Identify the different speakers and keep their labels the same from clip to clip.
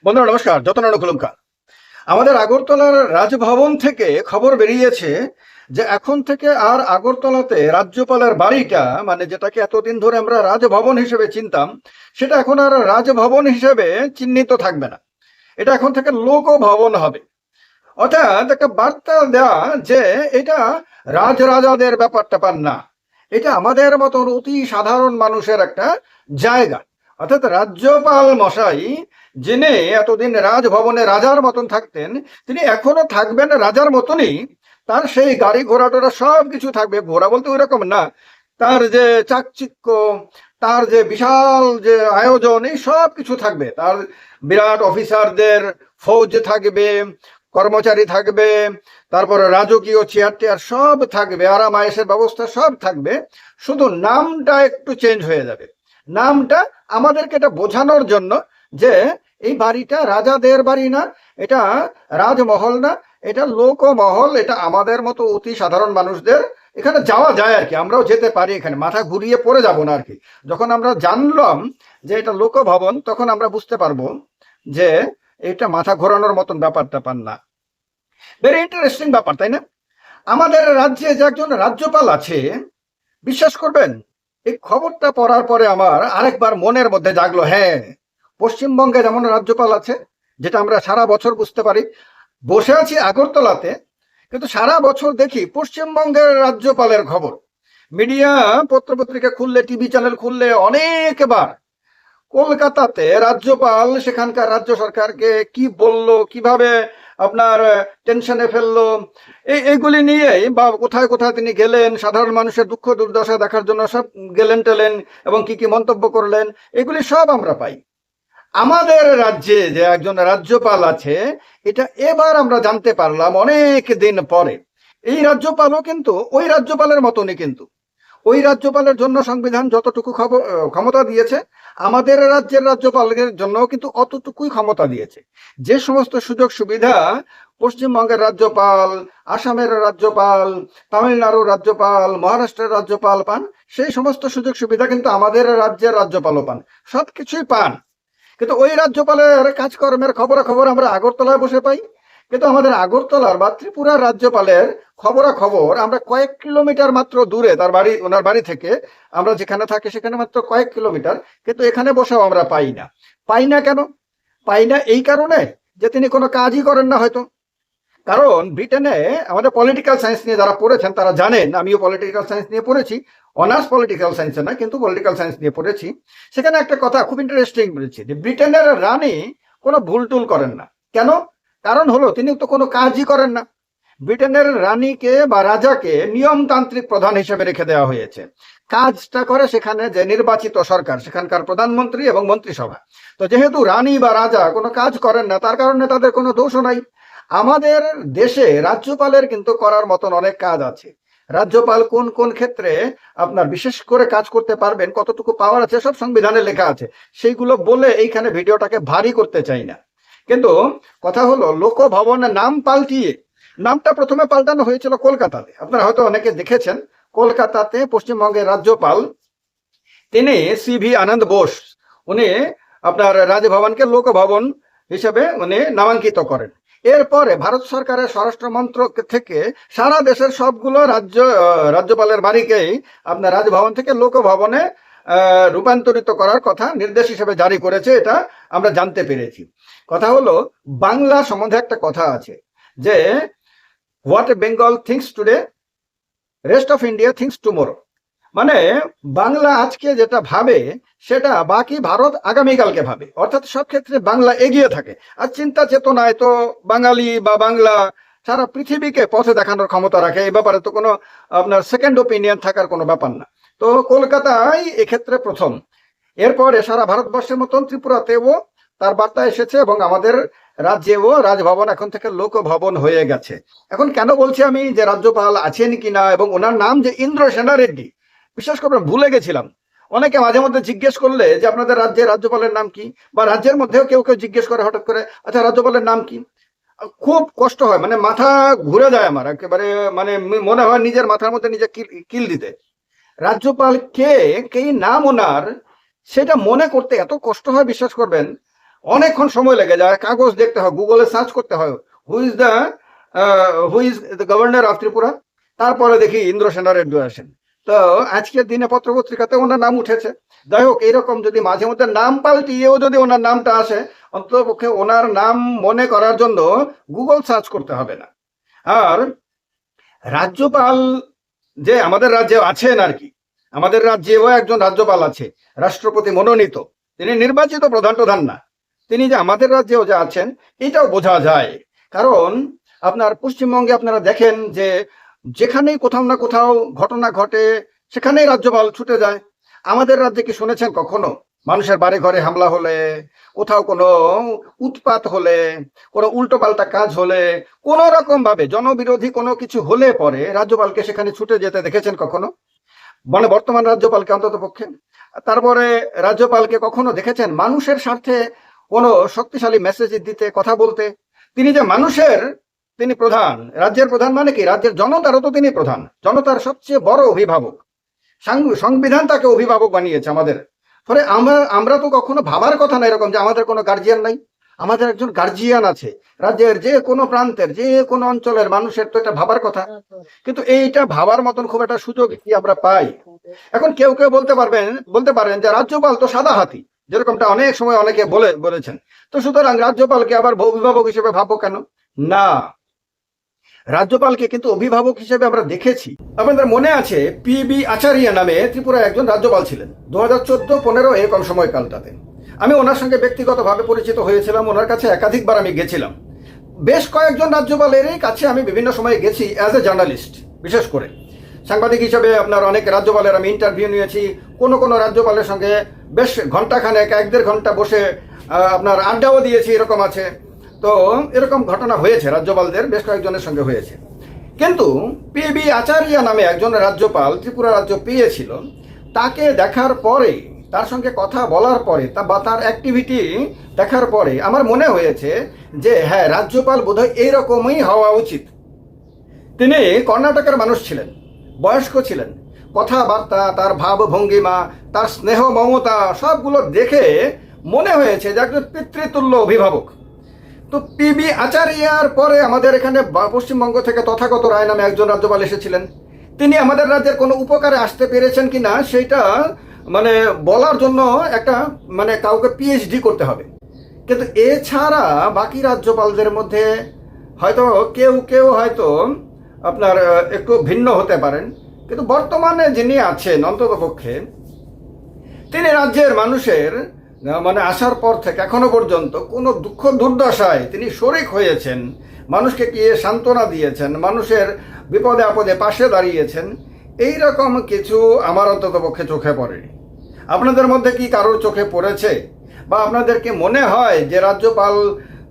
Speaker 1: বন্ধুরা নমস্কার, যতন অনুকূলঙ্কার। আমাদের আগরতলার রাজভবন থেকে খবর বেরিয়েছে যে এখন থেকে আর আগরতলাতে রাজ্যপালের বাড়িটা, মানে যেটাকে এতদিন ধরে আমরা রাজভবন হিসেবে চিনতাম, সেটা এখন আর রাজভবন হিসেবে চিহ্নিত থাকবে না। এটা এখন থেকে লোকভবন হবে। অর্থাৎ একটা বার্তা দেওয়া যে এটা রাজরাজাদের ব্যাপার না, এটা আমাদের মতন অতি সাধারণ মানুষের একটা জায়গা। অর্থাৎ রাজ্যপাল মশাই, যিনি এতদিন রাজভবনে রাজার মতন থাকতেন, তিনি এখনো থাকবেন রাজার মতনই। তার সেই গাড়ি ঘোড়া টোড়া সব কিছু থাকবে, ঘোড়া বলতে ওই রকম না, তার যে চাকচিক্য, তার যে বিশাল যে আয়োজন, এই সব কিছু থাকবে। তার বিরাট অফিসারদের ফৌজ থাকবে, কর্মচারী থাকবে, তারপরে রাজকীয় চেয়ার টেয়ার সব থাকবে, আরাম আয়েসের ব্যবস্থা সব থাকবে। শুধু নামটা একটু চেঞ্জ হয়ে যাবে। নামটা আমাদেরকে এটা বোঝানোর জন্য যে এই বাড়িটা রাজাদের বাড়ি না, এটা রাজমহল না, এটা লোকমহল। এটা আমাদের মতো অতি সাধারণ মানুষদের এখানে যাওয়া যায় আর কি, আমরাও যেতে পারি, এখানে মাথা ঘুরিয়ে পড়ে যাব না আর কি। যখন আমরা জানলাম যে এটা লোকভবন, তখন আমরা বুঝতে পারবো যে এটা মাথা ঘোরানোর মতন ব্যাপার না। ভেরি ইন্টারেস্টিং ব্যাপার, তাই না? আমাদের রাজ্যে যে একজন রাজ্যপাল আছে, বিশ্বাস করবেন, এই খবরটা পড়ার পরে আমার আরেকবার মনের মধ্যে জাগলো, হ্যাঁ, পশ্চিমবঙ্গে যেমন রাজ্যপাল আছে, যেটা আমরা সারা বছর বুঝতে পারি। বসে আছি আগরতলাতে, কিন্তু সারা বছর দেখি পশ্চিমবঙ্গের রাজ্যপালের খবর। মিডিয়া, পত্রপত্রিকা খুললে, টিভি চ্যানেল খুললে অনেকবার কলকাতাতে রাজ্যপাল সেখানকার রাজ্য সরকারকে কি বলল, কিভাবে আপনার টেনশনে ফেললো, এইগুলি নিয়েই, বা কোথায় কোথায় তিনি গেলেন, সাধারণ মানুষের দুঃখ দুর্দশা দেখার জন্য সব গেলেন টেলেন, এবং কি কি মন্তব্য করলেন, এগুলি সব আমরা পাই। আমাদের রাজ্যে যে একজন রাজ্যপাল আছে, এটা এবার আমরা জানতে পারলাম অনেক দিন পরে। এই রাজ্যপালও কিন্তু ওই রাজ্যপালের মতনই, কিন্তু ওই রাজ্যপালের জন্য সংবিধান যতটুকু ক্ষমতা দিয়েছে, আমাদের রাজ্যের রাজ্যপালের জন্য কিন্তু অতটুকুই ক্ষমতা দিয়েছে। যে সমস্ত সুযোগ সুবিধা পশ্চিমবঙ্গের রাজ্যপাল, আসামের রাজ্যপাল, তামিলনাড়ুর রাজ্যপাল, মহারাষ্ট্রের রাজ্যপাল পান, সেই সমস্ত সুযোগ সুবিধা কিন্তু আমাদের রাজ্যের রাজ্যপালও পান, সবকিছুই পান। কিন্তু ওই রাজ্যপালের কাজকর্মের খবরাখবর আমরা আগরতলায় বসে পাই। কিন্তু আমাদের আগরতলার বা ত্রিপুরার রাজ্যপালের খবরাখবর আমরা কয়েক কিলোমিটার মাত্র দূরে, তার বাড়ি, ওনার বাড়ি থেকে আমরা যেখানে থাকি সেখানে মাত্র কয়েক কিলোমিটার, কিন্তু এখানে বসেও আমরা পাই না। পাই না কেন? পাই না এই কারণে যে তিনি কোনো কাজই করেন না হয়তো। কারণ ব্রিটেনে আমাদের পলিটিক্যাল সায়েন্স নিয়ে যারা পড়েছেন তারা জানেন, আমিও পলিটিক্যাল সায়েন্স নিয়ে পড়েছি, অনার্স পলিটিক্যাল সায়েন্সে না, কিন্তু পলিটিক্যাল সায়েন্স নিয়ে পড়েছি। সেখানে একটা কথা খুব ইন্টারেস্টিং বলেছি, যে ব্রিটেনের রানী কোনো ভুল টুল করেন না। কেন? কারণ হলো তিনি তো কোনো কাজই করেন না। ব্রিটেনের রানীকে বা রাজাকে নিয়মতান্ত্রিক প্রধান হিসেবে রেখে দেওয়া হয়েছে। কাজটা করে সেখানে যে নির্বাচিত সরকার, সেখানকার প্রধানমন্ত্রী এবং মন্ত্রিসভা। তো যেহেতু রানী বা রাজা কোনো কাজ করেন না, তার কারণে তাদের কোনো দোষও নাই। আমাদের দেশে রাজ্যপালের কিন্তু করার মতন অনেক কাজ আছে। রাজ্যপাল কোন কোন ক্ষেত্রে আপনার বিশেষ করে কাজ করতে পারবেন, কতটুকু পাওয়ার আছে, সব সংবিধানে লেখা আছে। সেইগুলো বলে এইখানে ভিডিওটাকে ভারী করতে চাই না। কিন্তু কথা হলো, লোকভবনের নাম পাল্টিয়ে, নামটা প্রথমে পাল্টানো হয়েছিল কলকাতাতে, আপনারা হয়তো অনেকে দেখেছেন। কলকাতাতে পশ্চিমবঙ্গের রাজ্যপাল, তিনি সিভি আনন্দ বোস, উনি আপনার রাজভবনকে লোকভবন হিসেবে উনি নামাঙ্কিত করেন। এরপরে ভারত সরকারের স্বরাষ্ট্র মন্ত্রক থেকে সারা দেশের সবগুলো রাজ্যপালের বাড়িকেই আপনার রাজভবন থেকে লোকভবনে রূপান্তরিত করার কথা নির্দেশ হিসেবে জারি করেছে, এটা আমরা জানতে পেরেছি। কথা হলো, বাংলা সম্বন্ধে একটা কথা আছে যে what Bengal things today, rest of India things tomorrow. মানে বাংলা আজকে যেটা ভাবে, সেটা বাকি ভারত আগামীকালকে ভাবে। অর্থাৎ সব ক্ষেত্রে বাংলা এগিয়ে থাকে। আর চিন্তা চেতনায় তো বাঙালি বা বাংলা সারা পৃথিবীকে পথে দেখানোর ক্ষমতা রাখে। এই ব্যাপারে তো কোনো আপনার সেকেন্ড ওপিনিয়ন থাকার কোনো ব্যাপার না। তো কলকাতায় এক্ষেত্রে প্রথম। এরপরে সারা ভারতবর্ষের মতন ত্রিপুরাতেও তার বার্তা এসেছে, এবং আমাদের রাজ্যেও রাজভবন এখন থেকে লোকভবন হয়ে গেছে। এখন কেন বলছি আমি যে রাজ্যপাল আছেন কিনা, এবং ওনার নাম যে ইন্দ্র সেনা রেড্ডি, বিশ্বাস করবেন ভুলে গেছিলাম। অনেকে মাঝে মধ্যে জিজ্ঞেস করলে যে আপনাদের রাজ্যের রাজ্যপালের নাম কি, বা রাজ্যের মধ্যেও কেউ কেউ জিজ্ঞেস করে হঠাৎ করে, আচ্ছা রাজ্যপালের নাম কি, খুব কষ্ট হয়, মানে মাথা ঘুরে যায় আমার একেবারে, মানে মনে হয় নিজের মাথার মধ্যে নিজে কিল দিতে। রাজ্যপাল কে, কে নাম ওনার, সেটা মনে করতে এত কষ্ট হয়, বিশ্বাস করবেন। অনেকক্ষণ সময় লেগে যায়, কাগজ দেখতে হয়, গুগলে সার্চ করতে হয় who is the governor of Tripura, তারপরে দেখি ইন্দ্র সেনা রেড্ডি আসেন। তো আজকের দিনে পত্র পত্রিকাতে ওনার নাম উঠেছে। যাই হোক, এইরকম যদি মাঝে মধ্যে নাম পাল্টিয়েও যদি ওনার নামটা আসে, অন্ততপক্ষে ওনার নাম মনে করার জন্য গুগল সার্চ করতে হবে না। আর রাজ্যপাল যে আমাদের রাজ্যে আছেন আর কি, আমাদের রাজ্যেও একজন রাজ্যপাল আছে, রাষ্ট্রপতি মনোনীত, তিনি নির্বাচিত প্রধান না। তিনি যে আমাদের রাজ্যেও যে আছেন এটাও বোঝা যায়। কারণ আপনার পশ্চিমবঙ্গে আপনারা দেখেন যে যেখানেই কোথাও না কোথাও ঘটনা ঘটে সেখানেই রাজ্যপাল ছুটে যায়। আমাদের রাজ্যে কি শুনেছেন কখনো মানুষের বাড়ি ঘরে হামলা হলে, কোথাও কোনো উৎপাত হলে, কোনো উল্টোপাল্টা কাজ হলে, কোনো রকম ভাবে জনবিরোধী কোনো কিছু হলে পরে রাজ্যপালকে সেখানে ছুটে যেতে দেখেছেন কখনো? মানে বর্তমান রাজ্যপালকে অন্তত পক্ষে। তারপরে রাজ্যপালকে কখনো দেখেছেন মানুষের স্বার্থে কোনো শক্তিশালী মেসেজ দিতে, কথা বলতে? তিনি যে মানুষের, তিনি প্রধান, রাজ্যের প্রধান, মানে কি রাজ্যের জনতারও তো তিনি প্রধান, জনতার সবচেয়ে বড় অভিভাবক। সংবিধান তাকে অভিভাবক বানিয়েছে আমাদের। ফলে আমরা তো কখনো ভাবার কথা না এরকম যে আমাদের কোনো গার্জিয়ান নাই। আমাদের একজন গার্জিয়ান আছে, রাজ্যের যে কোনো প্রান্তের যে কোনো অঞ্চলের মানুষের তো এটা ভাবার কথা। কিন্তু এইটা ভাবার মতন খুব একটা সুযোগ কি আমরা পাই? এখন কেউ কেউ বলতে পারেন যে রাজ্যপাল তো সাদা হাতি, যেরকমটা অনেক সময় অনেকে বলেছেন। তো সুতরাং রাজ্যপালকে আবার অভিভাবক হিসেবে ভাববো কেন? না, রাজ্যপালকে কিন্তু অভিভাবক হিসেবে আমরা দেখেছি। আপনাদের মনে আছে পিবি আচারিয়া নামে ত্রিপুরা একজন রাজ্যপাল ছিলেন 2014-15 এরকম সময়কালটাতে। আমি ওনার সঙ্গে ব্যক্তিগতভাবে পরিচিত হয়েছিলাম, ওনার কাছে একাধিকবার আমি গেছিলাম। বেশ কয়েকজন রাজ্যপালেরই কাছে আমি বিভিন্ন সময়ে গেছি অ্যাজ এ জার্নালিস্ট, বিশেষ করে সাংবাদিক হিসেবে। আপনার অনেক রাজ্যপালের আমি ইন্টারভিউ নিয়েছি, কোনো রাজ্যপালের সঙ্গে বেশ ঘন্টাখানেক 1-1.5 ঘন্টা বসে আপনার আড্ডাও দিয়েছি, এরকম আছে। তো এরকম ঘটনা হয়েছে, রাজ্যপালদের বেশ কয়েকজনের সঙ্গে হয়েছে। কিন্তু পিবি আচার্য নামে একজন রাজ্যপাল ত্রিপুরা রাজ্য পেয়েছিল, তাকে দেখার পরে, তার সঙ্গে কথা বলার পরে বা তার অ্যাক্টিভিটি দেখার পরে আমার মনে হয়েছে যে হ্যাঁ, রাজ্যপাল বোধহয় এইরকমই হওয়া উচিত। তিনি কর্ণাটকের মানুষ ছিলেন, বয়স্ক ছিলেন, কথাবার্তা, তার ভাবভঙ্গিমা, তার স্নেহ মমতা সবগুলো দেখে মনে হয়েছে যে একজন পিতৃতুল্য অভিভাবক। তো পিবি আচার্যার পরে আমাদের এখানে পশ্চিমবঙ্গ থেকে তথাগত রায় নামে একজন রাজ্যপাল এসেছিলেন। তিনি আমাদের রাজ্যের কোনো উপকারে আসতে পেরেছেন কিনা সেইটা মানে বলার জন্য একটা মানে কাউকে পিএইচডি করতে হবে। কিন্তু এছাড়া বাকি রাজ্যপালদের মধ্যে হয়তো কেউ হয়তো আপনার একটু ভিন্ন হতে পারেন, কিন্তু বর্তমানে যিনি আছেন অন্তত পক্ষে তিনি রাজ্যের মানুষের মানে আসার পর থেকে এখনো পর্যন্ত কোনো দুঃখ দুর্দশায় তিনি শরিক হয়েছেন, মানুষকে গিয়ে সান্ত্বনা দিয়েছেন, মানুষের বিপদে আপদে পাশে দাঁড়িয়েছেন, এই রকম কিছু আমার অন্তত পক্ষে চোখে পড়েনি। আপনাদের মধ্যে কি কারোর চোখে পড়েছে? বা আপনাদেরকে মনে হয় যে রাজ্যপাল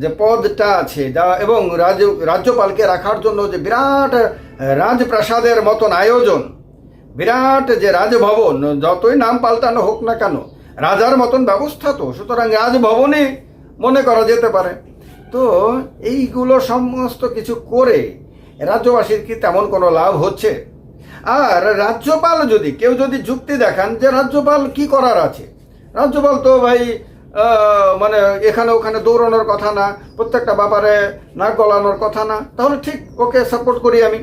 Speaker 1: যে পদটা আছে এবং রাজ্যপালকে রাখার জন্য যে বিরাট রাজপ্রাসাদের মতন আয়োজন, বিরাট যে রাজভবন, যতই নাম পাল্টানো হোক না কেন রাজার মতন ব্যবস্থা, তো সুতরাং রাজভবনে মনে করা যেতে পারে। তো এইগুলো সমস্ত কিছু করে রাজ্যবাসীর কি তেমন কোনো লাভ হচ্ছে? আর রাজ্যপাল কেউ যদি যুক্তি দেখান যে রাজ্যপাল কি করার আছে, রাজ্যপাল তো ভাই মানে এখানে ওখানে দৌড়ানোর কথা না, প্রত্যেকটা ব্যাপারে নাক গলানোর কথা না, তাহলে ঠিক, ওকে সাপোর্ট করি আমি।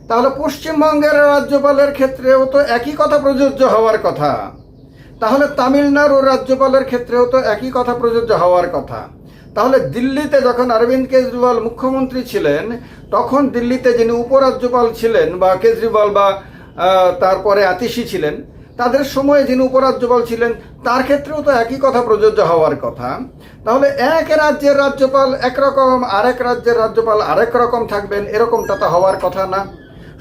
Speaker 1: তাহলে পশ্চিমবঙ্গের রাজ্যপালের ক্ষেত্রেও তো একই কথা প্রযোজ্য হওয়ার কথা, তাহলে তামিলনাড়ুর রাজ্যপালের ক্ষেত্রেও তো একই কথা প্রযোজ্য হওয়ার কথা। তাহলে দিল্লিতে যখন অরবিন্দ কেজরিওয়াল মুখ্যমন্ত্রী ছিলেন, তখন দিল্লিতে যিনি উপরাজ্যপাল ছিলেন বা কেজরিওয়াল বা তারপরে আতিশি ছিলেন, তাদের সময়ে যিনি উপরাজ্যপাল ছিলেন তার ক্ষেত্রেও তো একই কথা প্রযোজ্য হওয়ার কথা। তাহলে এক রাজ্যের রাজ্যপাল একরকম, আরেক রাজ্যের রাজ্যপাল আরেক রকম থাকবেন, এরকমটা তো হওয়ার কথা না।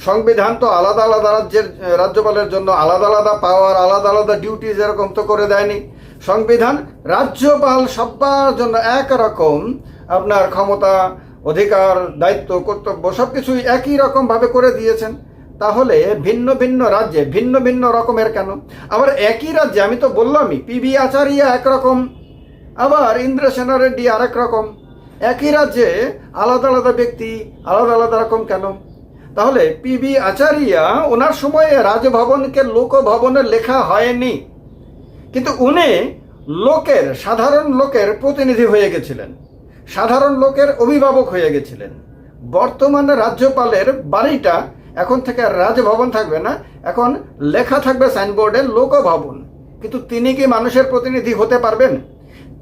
Speaker 1: সংবিধান তো আলাদা আলাদা রাজ্যের রাজ্যপালের জন্য আলাদা আলাদা পাওয়ার, আলাদা আলাদা ডিউটিজ এরকম তো করে দেয়নি সংবিধান। রাজ্যপাল সবার জন্য একরকম আপনার ক্ষমতা, অধিকার, দায়িত্ব, কর্তব্য সবকিছুই একই রকম ভাবে করে দিয়েছেন। তাহলে ভিন্ন ভিন্ন রাজ্যে ভিন্ন ভিন্ন রকমের কেন? আবার একই রাজ্যে, আমি তো বললামই, পিবি আচার্য একরকম, আবার ইন্দ্র সেনা রেড্ডি আরেক রকম। একই রাজ্যে আলাদা আলাদা ব্যক্তি আলাদা আলাদা রকম কেন? তাহলে পিবি আচার্য ওনার সময়ে রাজভবনকে লোকভবনে লেখা হয়নি, কিন্তু উনি লোকের, সাধারণ লোকের প্রতিনিধি হয়ে গেছিলেন, সাধারণ লোকের অভিভাবক হয়ে গেছিলেন। বর্তমানে রাজ্যপালের বাড়িটা এখন থেকে আর রাজভবন থাকবে না, এখন লেখা থাকবে সাইনবোর্ডে লোকভবন। কিন্তু তিনি কি মানুষের প্রতিনিধি হতে পারবেন?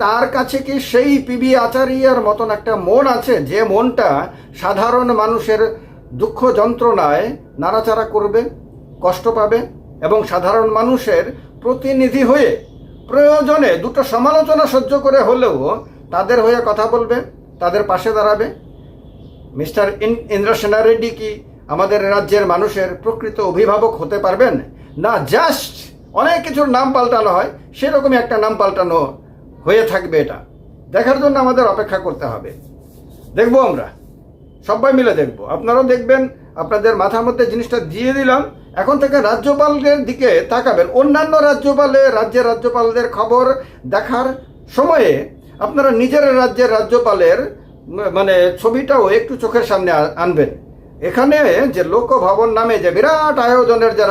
Speaker 1: তার কাছে কি সেই পিবি আচার্যের মতন একটা মন আছে, যে মনটা সাধারণ মানুষের দুঃখ যন্ত্রণায় নাড়াচাড়া করবে, কষ্ট পাবে এবং সাধারণ মানুষের প্রতিনিধি হয়ে প্রয়োজনে দুটো সমালোচনা সহ্য করে হলেও তাদের হয়ে কথা বলবে, তাদের পাশে দাঁড়াবে? মিস্টার ইন্দ্র সেনা রেড্ডি কি আমাদের রাজ্যের মানুষের প্রকৃত অভিভাবক হতে পারবেন? না, জাস্ট অনেক কিছুর নাম পাল্টানো হয়, সেরকমই একটা নাম পাল্টানো হয়ে থাকবে। এটা দেখার জন্য আমাদের অপেক্ষা করতে হবে। দেখবো, আমরা সবাই মিলে দেখবো, আপনারাও দেখবেন। আপনাদের মাথার মধ্যে জিনিসটা দিয়ে দিলাম। এখন থেকে রাজ্যপালের দিকে তাকাবেন। অন্যান্য রাজ্যের রাজ্যপালদের খবর দেখার সময়ে আপনারা নিজের রাজ্যের রাজ্যপালের মানে ছবিটাও একটু চোখের সামনে আনবেন। এখানে যে লোকভবন নামে যে বিরাট আয়োজনের যে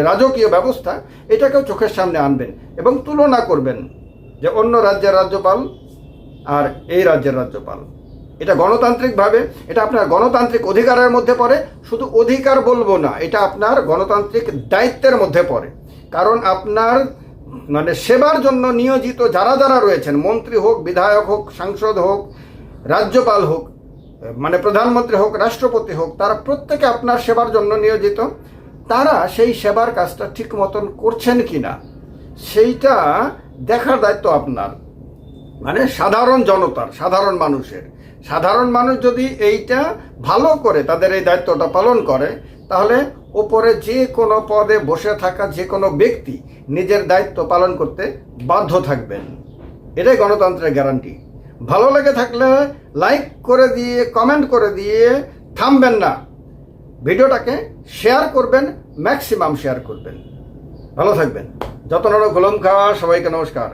Speaker 1: রাজকীয় ব্যবস্থা, এটাকেও চোখের সামনে আনবেন এবং তুলনা করবেন যে অন্য রাজ্যের রাজ্যপাল আর এই রাজ্যের রাজ্যপাল। এটা গণতান্ত্রিকভাবে, এটা আপনার গণতান্ত্রিক অধিকারের মধ্যে পড়ে। শুধু অধিকার বলবো না, এটা আপনার গণতান্ত্রিক দায়িত্বের মধ্যে পড়ে। কারণ আপনার সেবার জন্য নিয়োজিত যারা যারা রয়েছেন, মন্ত্রী হোক, বিধায়ক হোক, সাংসদ হোক, রাজ্যপাল হোক, প্রধানমন্ত্রী হোক, রাষ্ট্রপতি হোক, তারা প্রত্যেকে আপনার সেবার জন্য নিয়োজিত। তারা সেই সেবার কাজটা ঠিক মতন করছেন কিনা সেইটা দেখার দায়িত্ব আপনার, সাধারণ জনতার, সাধারণ মানুষের। সাধারণ মানুষ যদি এইটা ভালো করে তাদের এই দায়িত্বটা পালন করে, তাহলে ওপরে যে কোনো পদে বসে থাকা যে কোনো ব্যক্তি নিজের দায়িত্ব পালন করতে বাধ্য থাকবেন। এটাই গণতন্ত্রের গ্যারান্টি। ভালো লেগে থাকলে লাইক করে দিয়ে, কমেন্ট করে দিয়ে থামবেন না। ভিডিওটাকে শেয়ার করবেন, ম্যাক্সিমাম শেয়ার করবেন। ভালো থাকবেন। যত্ন গোলম খাওয়া, সবাইকে নমস্কার।